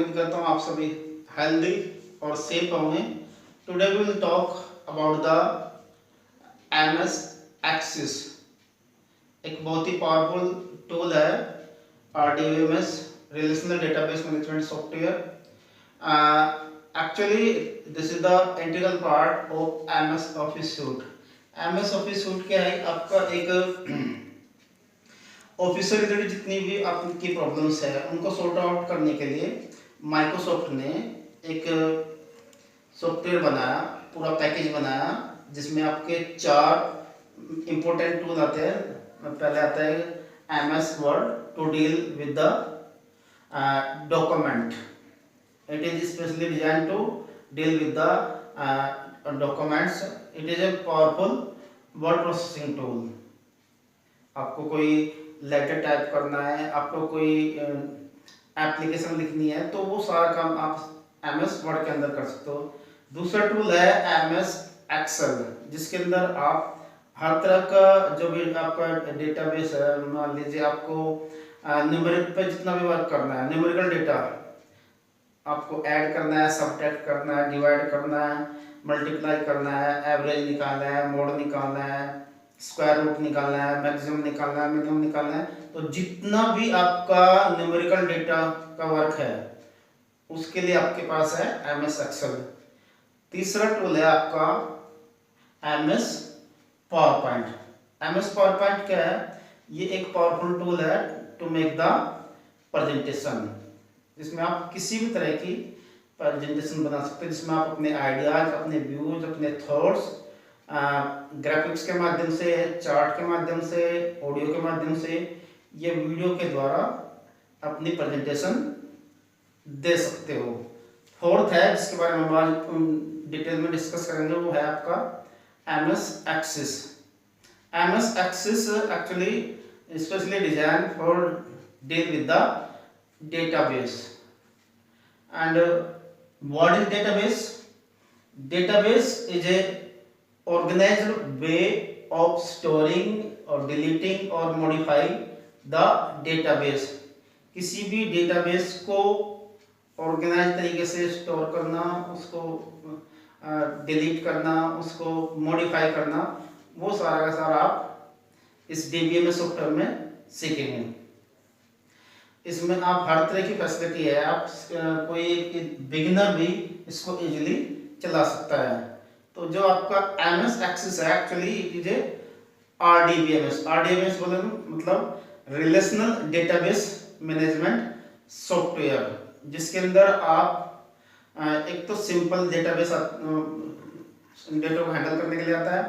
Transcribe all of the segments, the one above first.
उम्मीद करता हूँ आप सभी हेल्दी और सेफ होंगे। Today we will talk about the MS Access. एक बहुत ही पावरफुल टूल है RDBMS relational database management software. Actually this is the integral part of MS Office suite. MS Office suite क्या है? आपका एक ऑफिस से रिलेटेड जितनी भी आपकी प्रॉब्लम्स है उनको सॉर्ट आउट करने के लिए माइक्रोसॉफ्ट ने एक सॉफ्टवेयर बनाया, पूरा पैकेज बनाया, जिसमें आपके 4 इंपॉर्टेंट टूल आते हैं। पहले आता है MS Word to deal with the document. It is specially design to deal with the documents. It is a powerful word processing tool. आपको कोई लेटर टाइप करना है, आपको कोई एप्लीकेशन लिखनी है, तो वो सारा काम आप MS वर्ड के अंदर कर सकते हो। दूसरा टूल है MS एक्सेल, जिसके अंदर आप हर तरह का जो भी आपका डेटाबेस है, मान लीजिए आपको न्यूमेरिक पे जितना भी वर्क करना है, न्यूमेरिकल डेटा आपको ऐड करना है, सबट्रैक्ट करना है, डिवाइड करना है, मल्टीप्लाई करना है, एवरेज निकालना है, मोड निकालना है, स्क्वायर रूट निकालना है, मैक्सिमम निकालना है, मिनिमम निकालना है, तो जितना भी आपका न्यूमेरिकल डेटा का वर्क है उसके लिए आपके पास है MS एक्सेल। तीसरा टूल है आपका MS पावरपॉइंट। MS पावरपॉइंट क्या है? ये एक पावरफुल टूल है टू मेक द प्रेजेंटेशन, जिसमें आप किसी भी तरह की प्रेजेंटेशन बना सकते हैं, जिसमें आप अपने आइडियाज, अपने व्यूज, अपने थॉट्स ग्राफिक्स के माध्यम से, चार्ट के माध्यम से, ऑडियो के माध्यम से, ये वीडियो के द्वारा अपनी प्रेजेंटेशन दे सकते हो। फोर्थ है, जिसके बारे में हम डिटेल में डिस्कस करेंगे, वो है आपका MS axis. MS axis actually specially design for deal with the database. And what is database? Database is a organized way of storing or deleting or modifying the database। किसी भी database को organise तरीके से store करना, उसको delete करना, उसको modify करना, वो सारा का सारा आप इस DBMS सॉफ्टवेयर में सीखेंगे। इसमें आप हर तरह की फैसिलिटी है, आप कोई बिगिनर भी इसको इजीली चला सकता है। तो जो आपका MS एक्सिस है, actually it is A RDBMS। RDBMS बोले मतलब रिलेशनल डेटाबेस मैनेजमेंट सॉफ्टवेयर, जिसके अंदर आप एक तो सिंपल डेटाबेस डेटा को हैंडल करने के लिए आता है,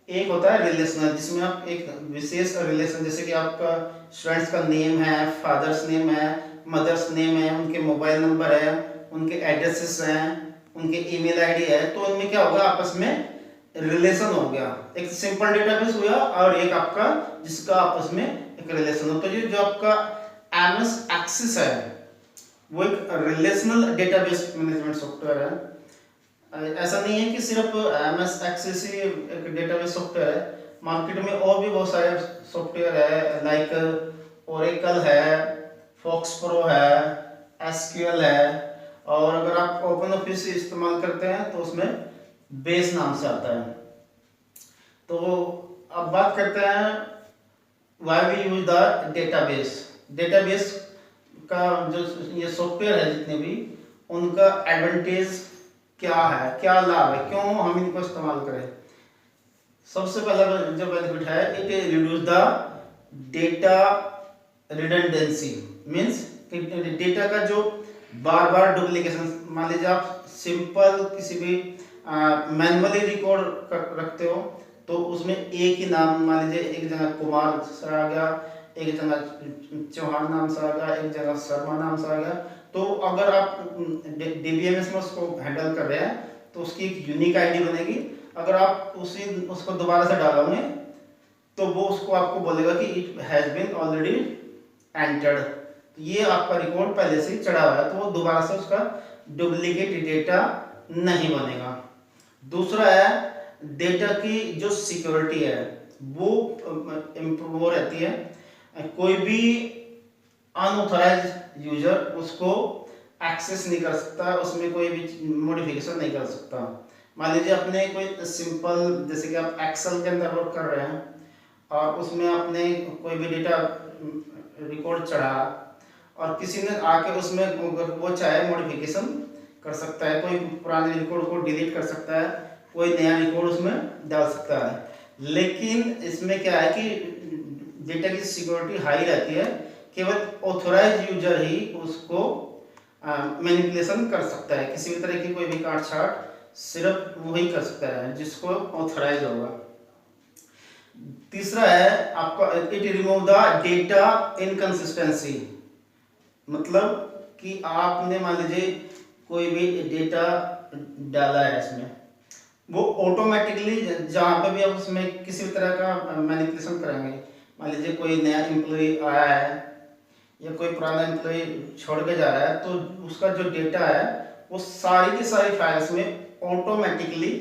एक होता है रिलेशनल, जिसमें आप एक विशेष रिलेशन, जैसे कि आपका स्टूडेंट्स का नेम है, फादर्स नेम है, मदर्स नेम है, उनके मोबाइल नंबर है, उनके एड्रेसेस हैं, उनके ईमेल आईडी है, तो इनमें क्या होगा, आपस में रिलेशन हो गया। एक सिंपल डेटाबेस हुआ और एक आपका जिसका आपस में एक रिलेशन हो। तो ये जो आपका MS एक्सिस है वो एक रिलेशनल डेटाबेस मैनेजमेंट सॉफ्टवेयर है। ऐसा नहीं है कि सिर्फ MS एक्सिस ही एक डेटाबेस सॉफ्टवेयर है, मार्केट में और भी बहुत सारे सॉफ्टवेयर है, लाइक ओरेकल है, फॉक्स प्रो है, SQL है, और अगर आप ओपन ऑफिस इस्तेमाल करते हैं तो उसमें बेस नाम से आता है। तो अब बात करते हैं why we use the database. Database का जो ये सॉफ्टवेयर है जितने भी, उनका एडवांटेज क्या है, क्या लाभ है, क्यों हम इनको इस्तेमाल करें। सबसे पहला जो बेनिफिट है, it reduce the data redundancy. Means data का जो बार बार डुप्लीकेशन, मान लीजिए आप सिंपल किसी भी मैनुअली रिकॉर्ड रखते हो, तो उसमें एक ही नाम, मान लीजिए एक जगह कुमार सर आ गया, एक जगह चौहान नाम से आ गया, एक जगह शर्मा नाम से आ गया, तो अगर आप DBMS में उसको हैंडल कर रहे हैं तो उसकी एक यूनिक आईडी बनेगी। अगर आप उसको दोबारा से डालोगे तो वो उसको आपको बोलेगा कि it has been already entered, ये आपका रिकॉर्ड पहले से ही चढ़ा हुआ है, तो वो दोबारा से उसका डुप्लीकेट डेटा नहीं बनेगा। दूसरा है, डेटा की जो सिक्योरिटी है वो इम्प्रूव रहती है। कोई भी अनऑथराइज्ड यूजर उसको एक्सेस नहीं कर सकता, उसमें कोई भी मॉडिफिकेशन नहीं कर सकता। मान लीजिए अपने कोई सिंपल, जैसे कि आप एक्सेल के अंदर वर्क कर रहे हैं और उसमें आपने कोई भी डेटा रिकॉर्ड चढ़ा और किसी ने आके उसमें वो चाहे मॉडिफिकेशन कर सकता है, कोई पुराने रिकॉर्ड को डिलीट कर सकता है, कोई नया रिकॉर्ड उसमें डाल सकता है। लेकिन इसमें क्या है कि डेटा की सिक्योरिटी हाई रहती है, केवल ऑथोराइज यूजर ही उसको मैनिपुलेशन कर सकता है। किसी भी तरह की कोई भी काट छाट सिर्फ वही कर सकता है जिसको ऑथोराइज होगा। तीसरा है आपका it remove the data inconsistency, मतलब कि आपने मान लीजिए कोई भी डेटा डाला है इसमें, वो ऑटोमेटिकली जहाँ पे भी आप उसमें किसी भी तरह का मैनिपुलेशन करेंगे, मान लीजिए कोई नया एम्प्लॉय आया है या कोई पुराना एम्प्लॉय छोड़ के जा रहा है, तो उसका जो डेटा है वो सारी की सारी फाइल्स में ऑटोमेटिकली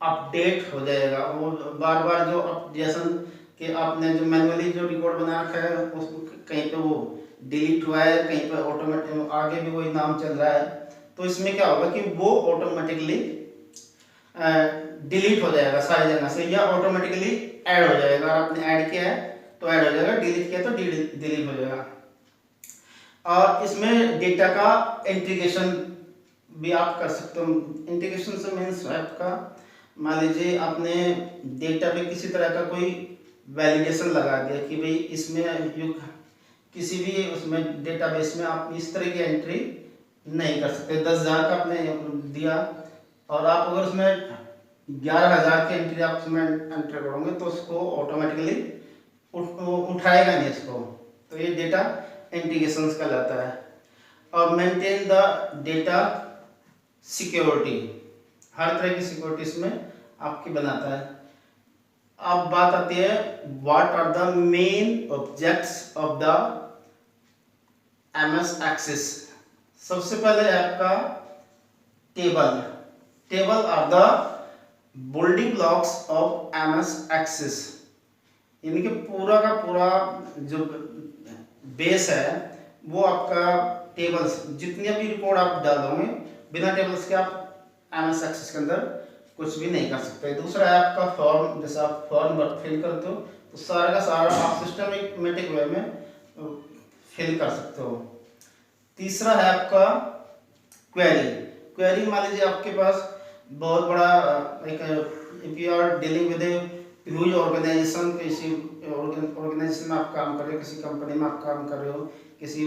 अपडेट हो जाएगा। वो बार बार जो अपडेशन कि आपने जो मैनुअली जो रिकॉर्ड बना रखा है उसको कहीं पे वो डिलीट हुआ है, कहीं पे ऑटोमेटिक आगे भी वही नाम चल रहा है, तो इसमें क्या होगा कि वो ऑटोमेटिकली डिलीट हो जाएगा सारी जगह से, या ऑटोमेटिकली ऐड हो जाएगा। आपने ऐड किया है तो ऐड हो जाएगा, डिलीट किया तो डिलीट हो जाएगा। और इसमें डेटा का इंटीग्रेशन भी आप कर सकते हो। इंटीग्रेशन से मीन्स आपका मान लीजिए आपने डेटा पे किसी तरह का कोई वैलिडेशन लगा दिया कि भाई इसमें किसी भी उसमें डेटाबेस में आप इस तरह की एंट्री नहीं कर सकते। 10,000 का आपने दिया और आप अगर उसमें 11,000 की एंट्री आप उसमें एंटर करोगे तो उसको ऑटोमेटिकली उठाएगा नहीं इसको, तो ये डेटा इंटीग्रेशन कहलाता है। और मेंटेन द डेटा सिक्योरिटी, हर तरह की सिक्योरिटी इसमें आपकी बनाता है। अब बात आती है what are the main objects of the MS Access. सबसे पहले आपका table, table are the building blocks of MS Access, यानी कि पूरा का पूरा जो बेस है वो आपका टेबल्स, जितने भी रिकॉर्ड आप डाल दोगे बिना टेबल्स के आप एमएस एक्सेस के अंदर कुछ भी नहीं कर सकते। दूसरा है आपका फॉर्म, जैसे आप फॉर्म फिल करते हो तो सारा का सारा आप सिस्टमेटिक वे में फिल कर सकते हो। तीसरा है आपका क्वेरी। क्वेरी मान लीजिए आपके पास बहुत बड़ा एक if you are dealing with huge organisation, किसी ऑर्गेनाइजेशन में आप काम कर रहे हो, किसी कंपनी में आप काम कर रहे हो, किसी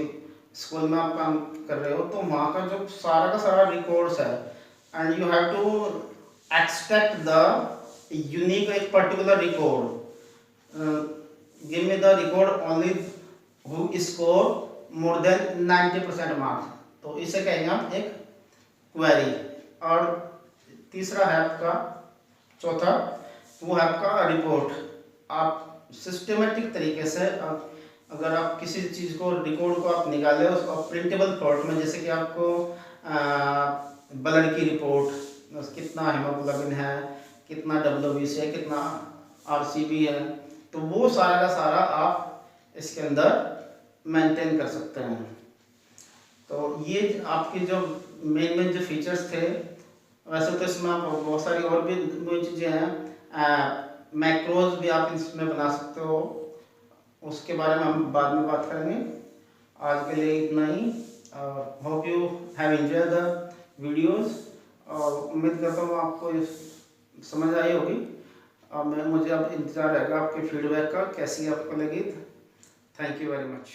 स्कूल में आप काम कर रहे हो, तो वहाँ का जो सारा का सारा रिकॉर्ड्स है and you have to extract the unique a particular record. Give me the record only who score more than 90% marks, तो इसे कहेंगे हम एक क्वेरी। और तीसरा है आपका चौथा, वो है आपका रिपोर्ट। आप सिस्टमेटिक तरीके से अगर आप किसी चीज़ को रिकॉर्ड को आप निकाले उसको प्रिंटेबल फॉर्मेट में, जैसे कि आपको ब्लड की रिपोर्ट, कितना हीमोग्लोबिन है, कितना WBC है, कितना RCB है, तो वो सारा का सारा आप इसके अंदर मेंटेन कर सकते हैं। तो ये आपकी जो मेन जो फीचर्स थे, वैसे तो इसमें बहुत सारी और भी चीज़ें हैं, मैक्रोज भी आप इसमें बना सकते हो, उसके बारे में हम बाद में बात करेंगे। आज के लिए इतना ही। Hope you have enjoyed the videos और उम्मीद करता हूँ आपको समझ आई होगी। और मुझे अब इंतज़ार रहेगा आपके फीडबैक का, कैसी आपको लगी। Thank you very much.